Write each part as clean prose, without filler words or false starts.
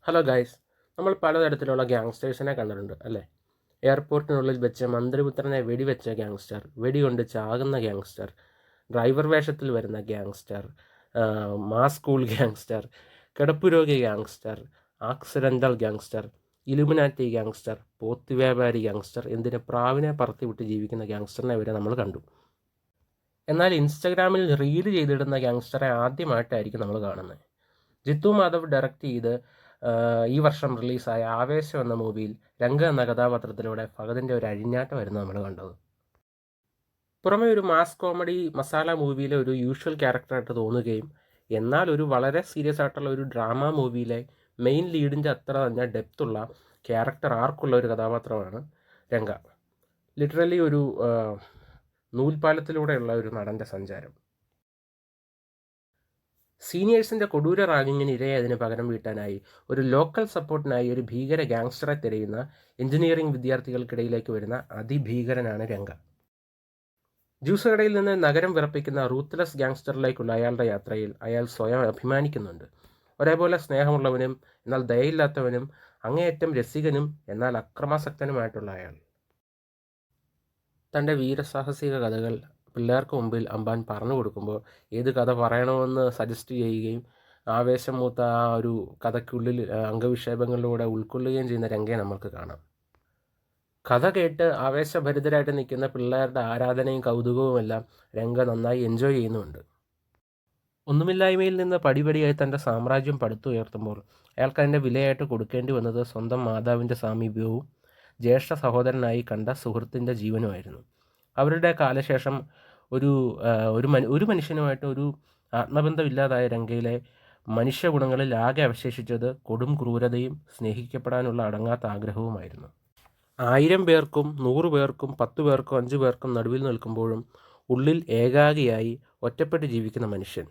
Hello guys, നമ്മൾ പലതരത്തിലുള്ള ഗ്യാങ്സ്റ്റേഴ്സിനെ കണ്ടിട്ടുണ്ട് അല്ലേ? എയർപോർട്ടിനുള്ളിൽ വെച്ച് മന്ത്രിപുത്രനെ വെടിവെച്ച ഗ്യാങ്സ്റ്റർ, വെടികൊണ്ട് ചാകുന്ന ഗ്യാങ്സ്റ്റർ, ഡ്രൈവർ വേഷത്തിൽ വരുന്ന ഗ്യാങ്സ്റ്റർ, മാസ് സ്കൂൾ ഗ്യാങ്സ്റ്റർ, കിടപ്പുരോഗി gangster, accidental gangster, illuminati gangster, പോത്ത് വ്യാപാരി ഗ്യാങ്സ്റ്റർ, എന്തിന് പ്രാവിനെ പറത്തിവിട്ട് ജീവിക്കുന്ന ഗ്യാങ്സ്റ്ററിനെ വരെ നമ്മൾ കണ്ടു. എന്നാൽ ഇൻസ്റ്റഗ്രാമിൽ റീൽ ചെയ്തിടുന്ന ഗ്യാങ്സ്റ്ററെ ആദ്യമായിട്ടായിരിക്കും നമ്മൾ കാണുന്നത്. ജിത്തു മാധവ് ഡയറക്റ്റ് ചെയ്ത് ഈ വർഷം റിലീസായ ആവേശം എന്ന മൂവിയിൽ രംഗ എന്ന കഥാപാത്രത്തിലൂടെ ഫഹദിൻ്റെ ഒരു അഴിഞ്ഞാട്ടമായിരുന്നു നമ്മൾ കണ്ടത്. പുറമെ ഒരു മാസ് കോമഡി മസാല മൂവിയിലെ ഒരു യൂഷ്വൽ ക്യാരക്ടറായിട്ട് തോന്നുകയും എന്നാൽ ഒരു വളരെ സീരിയസ് ആയിട്ടുള്ള ഒരു ഡ്രാമ മൂവിയിലെ മെയിൻ ലീഡിൻ്റെ അത്ര തന്നെ ഡെപ്തുള്ള ക്യാരക്ടർ ആർക്കുള്ള ഒരു കഥാപാത്രമാണ് രംഗ. ലിറ്ററലി ഒരു നൂൽപാലത്തിലൂടെയുള്ള ഒരു നടൻ്റെ സഞ്ചാരം. സീനിയേഴ്സിൻ്റെ കൊടൂര റാഗിങ്ങിന് ഇരയായതിന് പകരം വീട്ടാനായി ഒരു ലോക്കൽ സപ്പോർട്ടിനായി ഒരു ഭീകര ഗ്യാങ്സ്റ്ററെ തിരയുന്ന എഞ്ചിനീയറിംഗ് വിദ്യാർത്ഥികൾക്കിടയിലേക്ക് വരുന്ന അതിഭീകരനാണ് രംഗ. ജ്യൂസ് കടയിൽ നിന്ന് നഗരം വിറപ്പിക്കുന്ന റൂത്ത്ലെസ് ഗ്യാങ്സ്റ്ററിലേക്കുള്ള അയാളുടെ യാത്രയിൽ അയാൾ സ്വയം അഭിമാനിക്കുന്നുണ്ട്. ഒരേപോലെ സ്നേഹമുള്ളവനും എന്നാൽ ദയയില്ലാത്തവനും, അങ്ങേയറ്റം രസികനും എന്നാൽ അക്രമാസക്തനുമായിട്ടുള്ള അയാൾ. തൻ്റെ വീരസാഹസിക കഥകൾ പിള്ളേർക്ക് മുമ്പിൽ അമ്പാൻ പറഞ്ഞു കൊടുക്കുമ്പോൾ ഏത് കഥ പറയണമെന്ന് സജസ്റ്റ് ചെയ്യുകയും ആവേശം മൂത്ത ആ ഒരു കഥയ്ക്കുള്ളിൽ അംഗവിക്ഷേപങ്ങളിലൂടെ ഉൾക്കൊള്ളുകയും ചെയ്യുന്ന രംഗയെ നമുക്ക് കാണാം. കഥ കേട്ട് ആവേശഭരിതരായിട്ട് നിൽക്കുന്ന പിള്ളേരുടെ ആരാധനയും കൗതുകവുമെല്ലാം രംഗ നന്നായി എൻജോയ് ചെയ്യുന്നുമുണ്ട്. ഒന്നുമില്ലായ്മയിൽ നിന്ന് പടിപടിയായി തൻ്റെ സാമ്രാജ്യം പടുത്തുയർത്തുമ്പോൾ അയാൾക്ക് അതിൻ്റെ വിലയായിട്ട് കൊടുക്കേണ്ടി വന്നത് സ്വന്തം മാതാവിൻ്റെ സാമീപ്യവും ജ്യേഷ്ഠ സഹോദരനായി കണ്ട സുഹൃത്തിൻ്റെ ജീവനുമായിരുന്നു. അവരുടെ കാലശേഷം ഒരു മനുഷ്യനുമായിട്ട് ഒരു ആത്മബന്ധമില്ലാതായ രംഗയിലെ മനുഷ്യഗുണങ്ങളിൽ ആകെ അവശേഷിച്ചത് കൊടും ക്രൂരതയും സ്നേഹിക്കപ്പെടാനുള്ള അടങ്ങാത്ത ആഗ്രഹവുമായിരുന്നു. 1000 പേർക്കും 100 പേർക്കും 10 പേർക്കും 5 പേർക്കും നടുവിൽ നിൽക്കുമ്പോഴും ഉള്ളിൽ ഏകാഗിയായി ഒറ്റപ്പെട്ട് ജീവിക്കുന്ന മനുഷ്യൻ.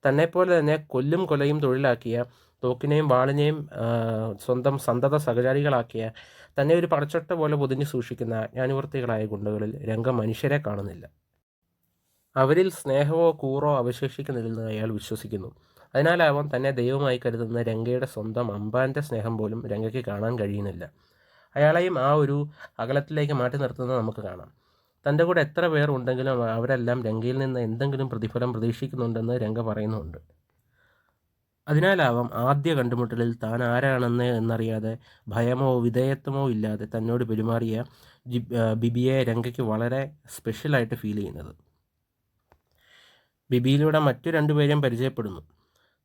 തന്നെപ്പോലെ തന്നെ കൊല്ലും കൊലയും തൊഴിലാക്കിയ, തോക്കിനെയും വാളിനെയും സ്വന്തം സന്തത സഹചാരികളാക്കിയ, തന്നെ ഒരു പടച്ചട്ട പോലെ പൊതിഞ്ഞു സൂക്ഷിക്കുന്ന അജ്ഞാനുവർത്തികളായ ഗുണ്ടകളിൽ രംഗം മനുഷ്യരെ കാണുന്നില്ല. അവരിൽ സ്നേഹമോ കൂറോ അവശേഷിക്കുന്നില്ലെന്ന് അയാൾ വിശ്വസിക്കുന്നു. അതിനാലാവാം തന്നെ ദൈവമായി കരുതുന്ന രംഗയുടെ സ്വന്തം അമ്പാൻ്റെ സ്നേഹം പോലും രംഗയ്ക്ക് കാണാൻ കഴിയുന്നില്ല. അയാളെയും ആ ഒരു അകലത്തിലേക്ക് മാറ്റി നിർത്തുന്നത് നമുക്ക് കാണാം. തൻ്റെ കൂടെ എത്ര പേർ ഉണ്ടെങ്കിലും അവരെല്ലാം രംഗയിൽ നിന്ന് എന്തെങ്കിലും പ്രതിഫലം പ്രതീക്ഷിക്കുന്നുണ്ടെന്ന് രംഗ പറയുന്നുണ്ട്. അതിനാലാവാം ആദ്യ കണ്ടുമുട്ടലിൽ താൻ ആരാണെന്ന് എന്നറിയാതെ ഭയമോ വിധേയത്വമോ ഇല്ലാതെ തന്നോട് പെരുമാറിയ ബിബിയെ രംഗയ്ക്ക് വളരെ സ്പെഷ്യലായിട്ട് ഫീൽ ചെയ്യുന്നത്. ബിബിയിലൂടെ മറ്റു രണ്ടുപേരെയും പരിചയപ്പെടുന്നു.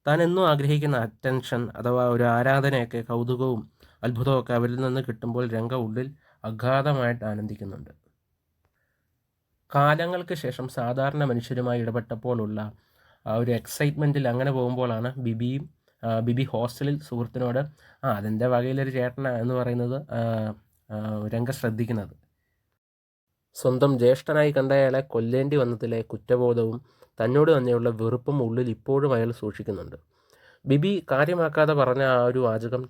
താൻ എന്നും ആഗ്രഹിക്കുന്ന അറ്റൻഷൻ അഥവാ ഒരു ആരാധനയൊക്കെ, കൗതുകവും അത്ഭുതമൊക്കെ അവരിൽ നിന്ന് കിട്ടുമ്പോൾ രംഗ ഉള്ളിൽ അഗാധമായിട്ട് ആനന്ദിക്കുന്നുണ്ട്. കാലങ്ങൾക്ക് ശേഷം സാധാരണ മനുഷ്യരുമായി ഇടപെട്ടപ്പോഴുള്ള ആ ഒരു എക്സൈറ്റ്മെൻറ്റിൽ അങ്ങനെ പോകുമ്പോഴാണ് ബിബി ഹോസ്റ്റലിൽ സുഹൃത്തിനോട് അതെൻ്റെ വകയിലൊരു ചേട്ടനാ എന്ന് പറയുന്നത് രംഗ ശ്രദ്ധിക്കുന്നത്. സ്വന്തം ജ്യേഷ്ഠനായി കണ്ടയാളെ കൊല്ലേണ്ടി വന്നതിലെ കുറ്റബോധവും തന്നോട് തന്നെയുള്ള വെറുപ്പും ഉള്ളിൽ ഇപ്പോഴും അയാൾ സൂക്ഷിക്കുന്നുണ്ട്. ബിബി കാര്യമാക്കാതെ പറഞ്ഞ ആ ഒരു വാചകം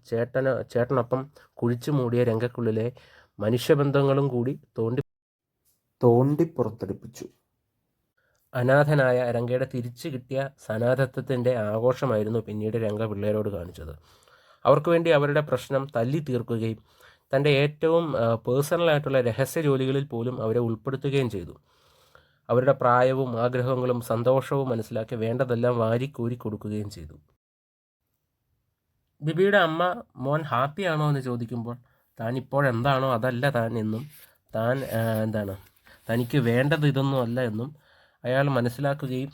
ചേട്ടനൊപ്പം കുഴിച്ചു മൂടിയ രംഗക്കുള്ളിലെ മനുഷ്യബന്ധങ്ങളും കൂടി തോണ്ടി പുറത്തെടുപ്പിച്ചു. അനാഥനായ രംഗയുടെ തിരിച്ചു കിട്ടിയ സനാതത്വത്തിൻ്റെ ആഘോഷമായിരുന്നു പിന്നീട് രംഗ പിള്ളേരോട് കാണിച്ചത്. അവർക്ക് വേണ്ടി അവരുടെ പ്രശ്നം തല്ലി തീർക്കുകയും തൻ്റെ ഏറ്റവും പേഴ്സണലായിട്ടുള്ള രഹസ്യ ജോലികളിൽ പോലും അവരെ ഉൾപ്പെടുത്തുകയും ചെയ്തു. അവരുടെ പ്രായവും ആഗ്രഹങ്ങളും സന്തോഷവും മനസ്സിലാക്കി വേണ്ടതെല്ലാം വാരിക്കോരി കൊടുക്കുകയും ചെയ്തു. ബിബിയുടെ അമ്മ മോൻ ഹാപ്പിയാണോ എന്ന് ചോദിക്കുമ്പോൾ താൻ ഇപ്പോഴെന്താണോ അതല്ല താൻ എന്നും, തനിക്ക് വേണ്ടത് ഇതൊന്നും അല്ല എന്നും അയാൾ മനസ്സിലാക്കുകയും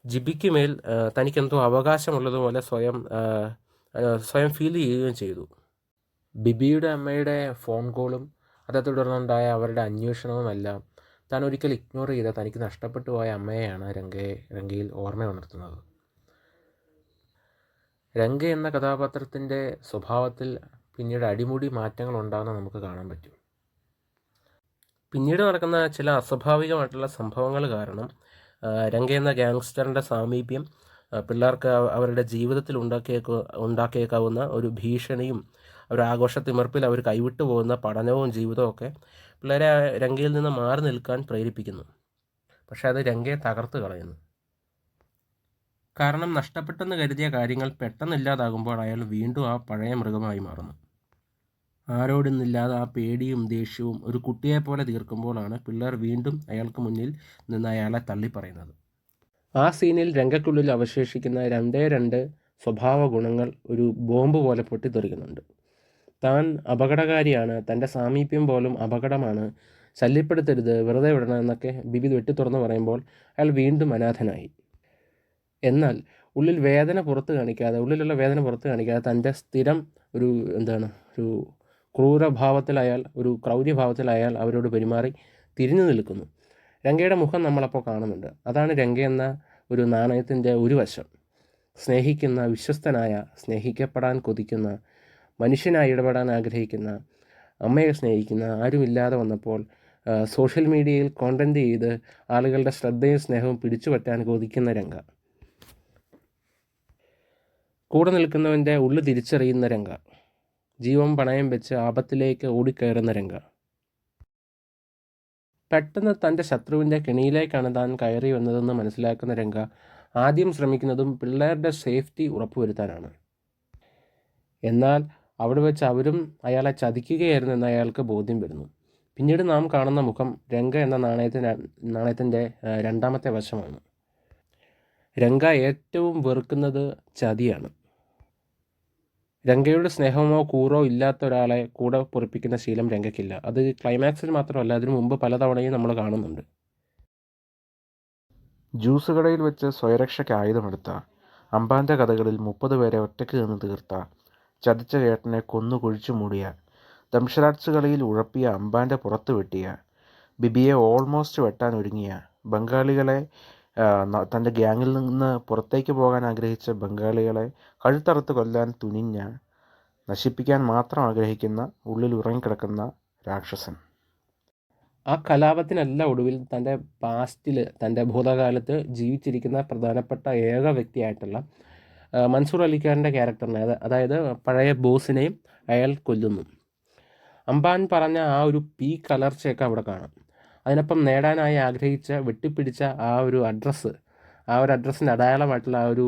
ജിബിക്ക് മേൽ തനിക്കെന്തോ അവകാശമുള്ളതുപോലെ സ്വയം ഫീൽ ചെയ്യുകയും ചെയ്തു. ബിബിയുടെ അമ്മയുടെ ഫോൺ കോളും അതേ തുടർന്നുണ്ടായ അവരുടെ അന്വേഷണവുമെല്ലാം താൻ ഒരിക്കൽ ഇഗ്നോർ ചെയ്ത തനിക്ക് നഷ്ടപ്പെട്ടു പോയ അമ്മയെയാണ് രംഗയിൽ ഓർമ്മയുണർത്തുന്നത്. രംഗ എന്ന കഥാപാത്രത്തിൻ്റെ സ്വഭാവത്തിൽ പിന്നീട് അടിമുടി മാറ്റങ്ങൾ ഉണ്ടാകുന്ന നമുക്ക് കാണാൻ പറ്റും. പിന്നീട് നടക്കുന്ന ചില അസ്വാഭാവികമായിട്ടുള്ള സംഭവങ്ങൾ കാരണം രംഗ എന്ന ഗ്യാങ്സ്റ്ററിൻ്റെ സാമീപ്യം പിള്ളേർക്ക് അവരുടെ ജീവിതത്തിൽ ഉണ്ടാക്കിയേക്കാവുന്ന ഒരു ഭീഷണിയും ഒരു ആഘോഷത്തിമിർപ്പിൽ അവർ കൈവിട്ടു പോകുന്ന പഠനവും ജീവിതവും ഒക്കെ പിള്ളേരെ രംഗയിൽ നിന്ന് മാറി നിൽക്കാൻ പ്രേരിപ്പിക്കുന്നു. പക്ഷേ അത് രംഗയെ തകർത്ത് കളയുന്നു. കാരണം നഷ്ടപ്പെട്ടെന്ന് കരുതിയ കാര്യങ്ങൾ പെട്ടെന്നില്ലാതാകുമ്പോൾ അയാൾ വീണ്ടും ആ പഴയ മൃഗമായി മാറുന്നു. ആരോടൊന്നില്ലാതെ ആ പേടിയും ദേഷ്യവും ഒരു കുട്ടിയെപ്പോലെ തീർക്കുമ്പോഴാണ് പിള്ളേർ വീണ്ടും അയാൾക്ക് മുന്നിൽ നിന്ന് അയാളെ തള്ളിപ്പറയുന്നത്. ആ സീനിൽ രംഗയ്ക്കുള്ളിൽ അവശേഷിക്കുന്ന രണ്ടേ രണ്ട് സ്വഭാവ ഗുണങ്ങൾ ഒരു ബോംബ് പോലെ പൊട്ടിത്തെറിക്കുന്നുണ്ട്. താൻ അപകടകാരിയാണ്, തൻ്റെ സാമീപ്യം പോലും അപകടമാണ്, ശല്യപ്പെടുത്തരുത്, വെറുതെ വിടണം എന്നൊക്കെ ബിബി വെട്ടിത്തുറന്ന് പറയുമ്പോൾ അയാൾ വീണ്ടും അനാഥനായി. എന്നാൽ ഉള്ളിലുള്ള വേദന പുറത്ത് കാണിക്കാതെ തൻ്റെ സ്ഥിരം ഒരു ഒരു ക്രൂരഭാവത്തിൽ അയാൾ, ഒരു ക്രൗര്യഭാവത്തിൽ അയാൾ അവരോട് പെരുമാറി തിരിഞ്ഞു നിൽക്കുന്നു. രംഗയുടെ മുഖം നമ്മളപ്പോൾ കാണുന്നുണ്ട്. അതാണ് രംഗ എന്ന ഒരു നാണയത്തിൻ്റെ ഒരു വശം. സ്നേഹിക്കുന്ന, വിശ്വസ്തനായ, സ്നേഹിക്കപ്പെടാൻ കൊതിക്കുന്ന, മനുഷ്യനായി ഇടപെടാൻ ആഗ്രഹിക്കുന്ന, അമ്മയെ സ്നേഹിക്കുന്ന, ആരുമില്ലാതെ വന്നപ്പോൾ സോഷ്യൽ മീഡിയയിൽ കോണ്ടൻറ്റ് ചെയ്ത് ആളുകളുടെ ശ്രദ്ധയും സ്നേഹവും പിടിച്ചു പറ്റാൻ കൊതിക്കുന്ന രംഗ. കൂടെ നിൽക്കുന്നവൻ്റെ ഉള്ളു തിരിച്ചറിയുന്ന രംഗ. ജീവൻ പണയം വെച്ച് ആപത്തിലേക്ക് ഓടിക്കയറുന്ന രംഗ. പെട്ടെന്ന് തൻ്റെ ശത്രുവിൻ്റെ കെണിയിലേക്കാണ് താൻ കയറി വന്നതെന്ന് മനസ്സിലാക്കുന്ന രംഗ ആദ്യം ശ്രമിക്കുന്നതും പിള്ളേരുടെ സേഫ്റ്റി ഉറപ്പുവരുത്താനാണ്. എന്നാൽ അവിടെ വെച്ച് അവരും അയാളെ ചതിക്കുകയായിരുന്നു എന്ന് അയാൾക്ക് ബോധ്യം വരുന്നു. പിന്നീട് നാം കാണുന്ന മുഖം രംഗ എന്ന നാണയത്തിൻ്റെ രണ്ടാമത്തെ വശമാണ്. രംഗ ഏറ്റവും വെറുക്കുന്നത് ചതിയാണ്. രംഗയുടെ സ്നേഹമോ കൂറോ ഇല്ലാത്ത ഒരാളെ കൂടെ പൊറിപ്പിക്കുന്ന ശീലം രംഗയ്ക്കില്ല. അത് ക്ലൈമാക്സിൽ മാത്രമല്ല, അതിനു മുമ്പ് പലതവണയും നമ്മൾ കാണുന്നുണ്ട്. ജ്യൂസ് കടയിൽ വെച്ച് സ്വയരക്ഷയ്ക്ക് ആയുധമെടുത്ത, അമ്പാൻ്റെ കഥകളിൽ 30 പേരെ ഒറ്റയ്ക്ക് നിന്ന് തീർത്ത, ചതിച്ച ചേട്ടനെ കൊന്നു കുഴിച്ചു മൂടിയ, ദംഷരാട്സ് കളിയിൽ ഉഴപ്പിയ അമ്പാൻ്റെ പുറത്ത് വെട്ടിയ, ബിബിയെ ഓൾമോസ്റ്റ് വെട്ടാൻ ഒരുങ്ങിയ, ബംഗാളികളെ തൻ്റെ ഗ്യാങ്ങിൽ നിന്ന് പുറത്തേക്ക് പോകാൻ ആഗ്രഹിച്ച ബംഗാളികളെ കഴുത്തറുത്ത് കൊല്ലാൻ തുനിഞ്ഞ, നശിപ്പിക്കാൻ മാത്രം ആഗ്രഹിക്കുന്ന, ഉള്ളിൽ ഉറങ്ങിക്കിടക്കുന്ന രാക്ഷസൻ. ആ കലാപത്തിനല്ല ഒടുവിൽ തൻ്റെ പാസ്റ്റിൽ, തൻ്റെ ഭൂതകാലത്ത് ജീവിച്ചിരിക്കുന്ന പ്രധാനപ്പെട്ട ഏക വ്യക്തിയായിട്ടുള്ള മൻസൂർ അലിഖാൻ്റെ ക്യാരക്ടറിനെ, അതായത് പഴയ ബോസിനെയും അയാൾ കൊല്ലുന്നു. അമ്പാൻ പറഞ്ഞ ആ ഒരു പീക്ക് അലർച്ചയൊക്കെ അവിടെ കാണാം. അതിനൊപ്പം നേടാനായി ആഗ്രഹിച്ച, വെട്ടിപ്പിടിച്ച ആ ഒരു അഡ്രസ്സിൻ്റെ അടയാളമായിട്ടുള്ള ആ ഒരു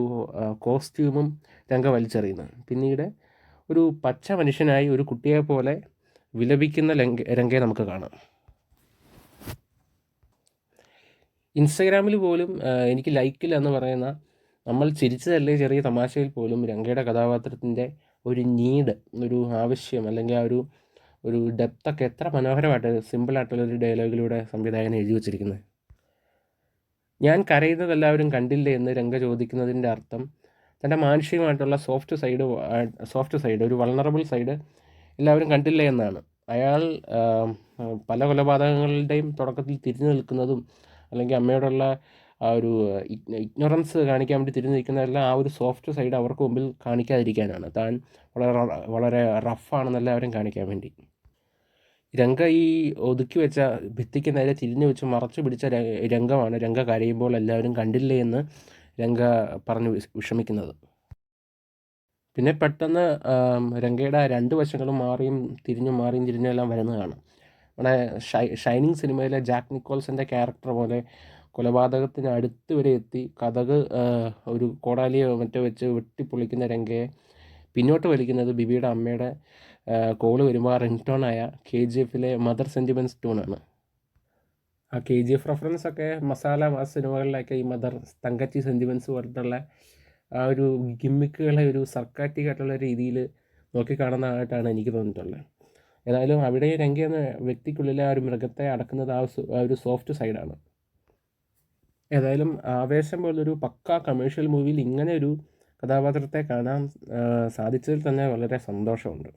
കോസ്റ്റ്യൂമും രംഗ വലിച്ചെറിയുന്നു. പിന്നീട് ഒരു പച്ച മനുഷ്യനായി ഒരു കുട്ടിയെപ്പോലെ വിലപിക്കുന്ന രംഗയെ നമുക്ക് കാണാം. ഇൻസ്റ്റഗ്രാമിൽ പോലും എനിക്ക് ലൈക്കില്ല എന്ന് പറയുന്ന, നമ്മൾ ചിരിച്ചതല്ലേ ചെറിയ തമാശയിൽ പോലും രംഗയുടെ കഥാപാത്രത്തിൻ്റെ ഒരു നീഡ്, ഒരു ആവശ്യം, അല്ലെങ്കിൽ ആ ഒരു ഡെപ്തൊക്കെ എത്ര മനോഹരമായിട്ട് സിമ്പിളായിട്ടുള്ളൊരു ഡയലോഗിലൂടെ സംവിധായകൻ എഴുതി വച്ചിരിക്കുന്നത്. ഞാൻ കരയുന്നത് എല്ലാവരും കണ്ടില്ലേ എന്ന് രംഗ ചോദിക്കുന്നതിൻ്റെ അർത്ഥം തൻ്റെ മാനുഷികമായിട്ടുള്ള സോഫ്റ്റ് സൈഡ്, ഒരു വൾണറബിൾ സൈഡ് എല്ലാവരും കണ്ടില്ലേ എന്നാണ്. അയാൾ പല കൊലപാതകങ്ങളുടെയും തുടക്കത്തിൽ തിരിഞ്ഞു നിൽക്കുന്നതും, അല്ലെങ്കിൽ അമ്മയോടുള്ള ആ ഒരു ഇഗ്നോറൻസ് കാണിക്കാൻ വേണ്ടി തിരിഞ്ഞു നിൽക്കുന്നതെല്ലാം ആ ഒരു സോഫ്റ്റ് സൈഡ് അവർക്ക് മുമ്പിൽ കാണിക്കാതിരിക്കാനാണ്. താൻ വളരെ റഫാണെന്ന് എല്ലാവരും കാണിക്കാൻ വേണ്ടി. രംഗ ഈ ഒതുക്കി വെച്ച ഭിത്തിക്ക് നേരെ തിരിഞ്ഞു വെച്ച് മറച്ചു പിടിച്ച രംഗമാണ് രംഗ കരയുമ്പോൾ എല്ലാവരും കണ്ടില്ലേ എന്ന് രംഗ പറഞ്ഞ് വിഷമിക്കുന്നത്. പിന്നെ പെട്ടെന്ന് രംഗയുടെ രണ്ട് വശങ്ങളും മാറിയും തിരിഞ്ഞും എല്ലാം വരുന്നതാണ്. നമ്മുടെ ഷൈനിങ് സിനിമയിലെ ജാക്ക് നിക്കോൾസൻ്റെ ക്യാരക്ടർ പോലെ കൊലപാതകത്തിന് അടുത്ത് വരെ എത്തി കഥക് ഒരു കോടാലിയോ മറ്റോ വെച്ച് വെട്ടിപ്പൊളിക്കുന്ന രംഗയെ പിന്നോട്ട് വലിക്കുന്നത് ബിബിയുടെ അമ്മയുടെ കോള് വരുമ്പോൾ ആ റിംഗ് ടോണായ KGFലെ മദർ സെൻറ്റിമെൻറ്റ്സ് ടൂണാണ്. ആ KGF റെഫറൻസൊക്കെ മസാല മാസ് സിനിമകളിലൊക്കെ ഈ മദർ തങ്കച്ചി സെൻറ്റിമെൻറ്റ്സ് പോലത്തുള്ള ആ ഒരു ഗിമ്മിക്കുകളെ ഒരു സർക്കാറ്റിക് ആയിട്ടുള്ള രീതിയിൽ നോക്കിക്കാണുന്നതായിട്ടാണ് എനിക്ക് തോന്നിയിട്ടുള്ളത്. ഏതായാലും അവിടെ രംഗ എന്ന വ്യക്തിക്കുള്ളിലെ ആ ഒരു മൃഗത്തെ അടക്കുന്നത് ആ ഒരു സോഫ്റ്റ് സൈഡാണ്. ഏതായാലും ആവേശം പോലൊരു പക്കാ കമേഴ്ഷ്യൽ മൂവിയിൽ ഇങ്ങനെ ഒരു കഥാപാത്രത്തെ കാണാൻ സാധിച്ചതിൽ തന്നെ വളരെ സന്തോഷമുണ്ട്.